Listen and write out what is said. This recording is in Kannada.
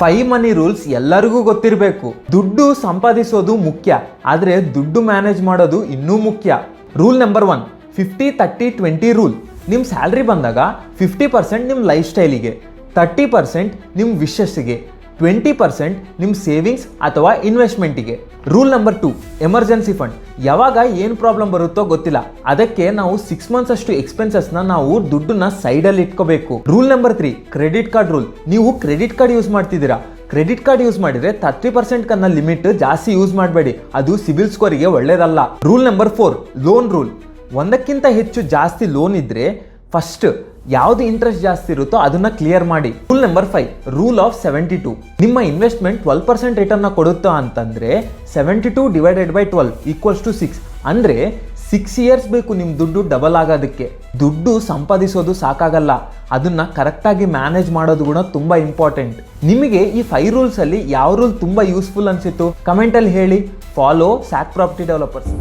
5 ಮನಿ ರೂಲ್ಸ್ ಎಲ್ಲರಿಗೂ ಗೊತ್ತಿರಬೇಕು. ದುಡ್ಡು ಸಂಪಾದಿಸೋದು ಮುಖ್ಯ, ಆದರೆ ದುಡ್ಡು ಮ್ಯಾನೇಜ್ ಮಾಡೋದು ಇನ್ನೂ ಮುಖ್ಯ. Rule number 1, 50-30-20 rule. ನಿಮ್ಮ ಸ್ಯಾಲ್ರಿ ಬಂದಾಗ 50% ನಿಮ್ಮ ಲೈಫ್ ಸ್ಟೈಲಿಗೆ, 30% ನಿಮ್ಮ ವಿಶಸ್ಸಿಗೆ, 20% ನಿಮ್ಮ ಸೇವಿಂಗ್ಸ್ ಅಥವಾ ಇನ್ವೆಸ್ಟ್ಮೆಂಟಿಗೆ. Rule number 2, emergency fund. ಯಾವಾಗ ಏನು ಪ್ರಾಬ್ಲಮ್ ಬರುತ್ತೋ ಗೊತ್ತಿಲ್ಲ, ಅದಕ್ಕೆ ನಾವು 6 ಮಂತ್ಸ್ ಅಷ್ಟು ಎಕ್ಸ್ಪೆನ್ಸಸ್ನ ನಾವು ದುಡ್ಡನ್ನ ಸೈಡಲ್ಲಿ ಇಟ್ಕೋಬೇಕು. Rule number 3, credit card rule. ನೀವು ಕ್ರೆಡಿಟ್ ಕಾರ್ಡ್ ಯೂಸ್ ಮಾಡ್ತಿದ್ದೀರಾ, ಕ್ರೆಡಿಟ್ ಕಾರ್ಡ್ ಯೂಸ್ ಮಾಡಿದ್ರೆ 30% ಕನ್ನ ಲಿಮಿಟ್ ಜಾಸ್ತಿ ಯೂಸ್ ಮಾಡಬೇಡಿ, ಅದು ಸಿಬಿಲ್ ಸ್ಕೋರಿಗೆ ಒಳ್ಳೇದಲ್ಲ. Rule number 4, loan rule. ಒಂದಕ್ಕಿಂತ ಹೆಚ್ಚು ಜಾಸ್ತಿ ಲೋನ್ ಇದ್ರೆ ಫಸ್ಟ್ ಯಾವ್ದು ಇಂಟ್ರೆಸ್ಟ್ ಜಾಸ್ತಿ ಇರುತ್ತೋ ಅದನ್ನ ಕ್ಲಿಯರ್ ಮಾಡಿ. Rule number 5, rule of 72. ನಿಮ್ಮ ಇನ್ವೆಸ್ಟ್ಮೆಂಟ್ 12% ರಿಟರ್ನ್ ಕೊಡುತ್ತಾ ಅಂತಂದ್ರೆ 72 ಡಿವೈಡೆಡ್ ಬೈ 12 = 6. ಅಂದ್ರೆ 6 ಇಯರ್ಸ್ ಬೇಕು ನಿಮ್ಮ ದುಡ್ಡು ಡಬಲ್ ಆಗೋದಕ್ಕೆ. ದುಡ್ಡು ಸಂಪಾದಿಸೋದು ಸಾಕಾಗಲ್ಲ, ಅದನ್ನ ಕರೆಕ್ಟಾಗಿ ಮ್ಯಾನೇಜ್ ಮಾಡೋದು ಕೂಡ ತುಂಬಾ ಇಂಪಾರ್ಟೆಂಟ್. ನಿಮಗೆ ಈ 5 ರೂಲ್ಸ್ ಅಲ್ಲಿ ಯಾವ ರೂಲ್ ತುಂಬಾ ಯೂಸ್ಫುಲ್ ಅನ್ಸಿತ್ತು ಕಮೆಂಟ್ ಅಲ್ಲಿ ಹೇಳಿ. Follow sack property developers.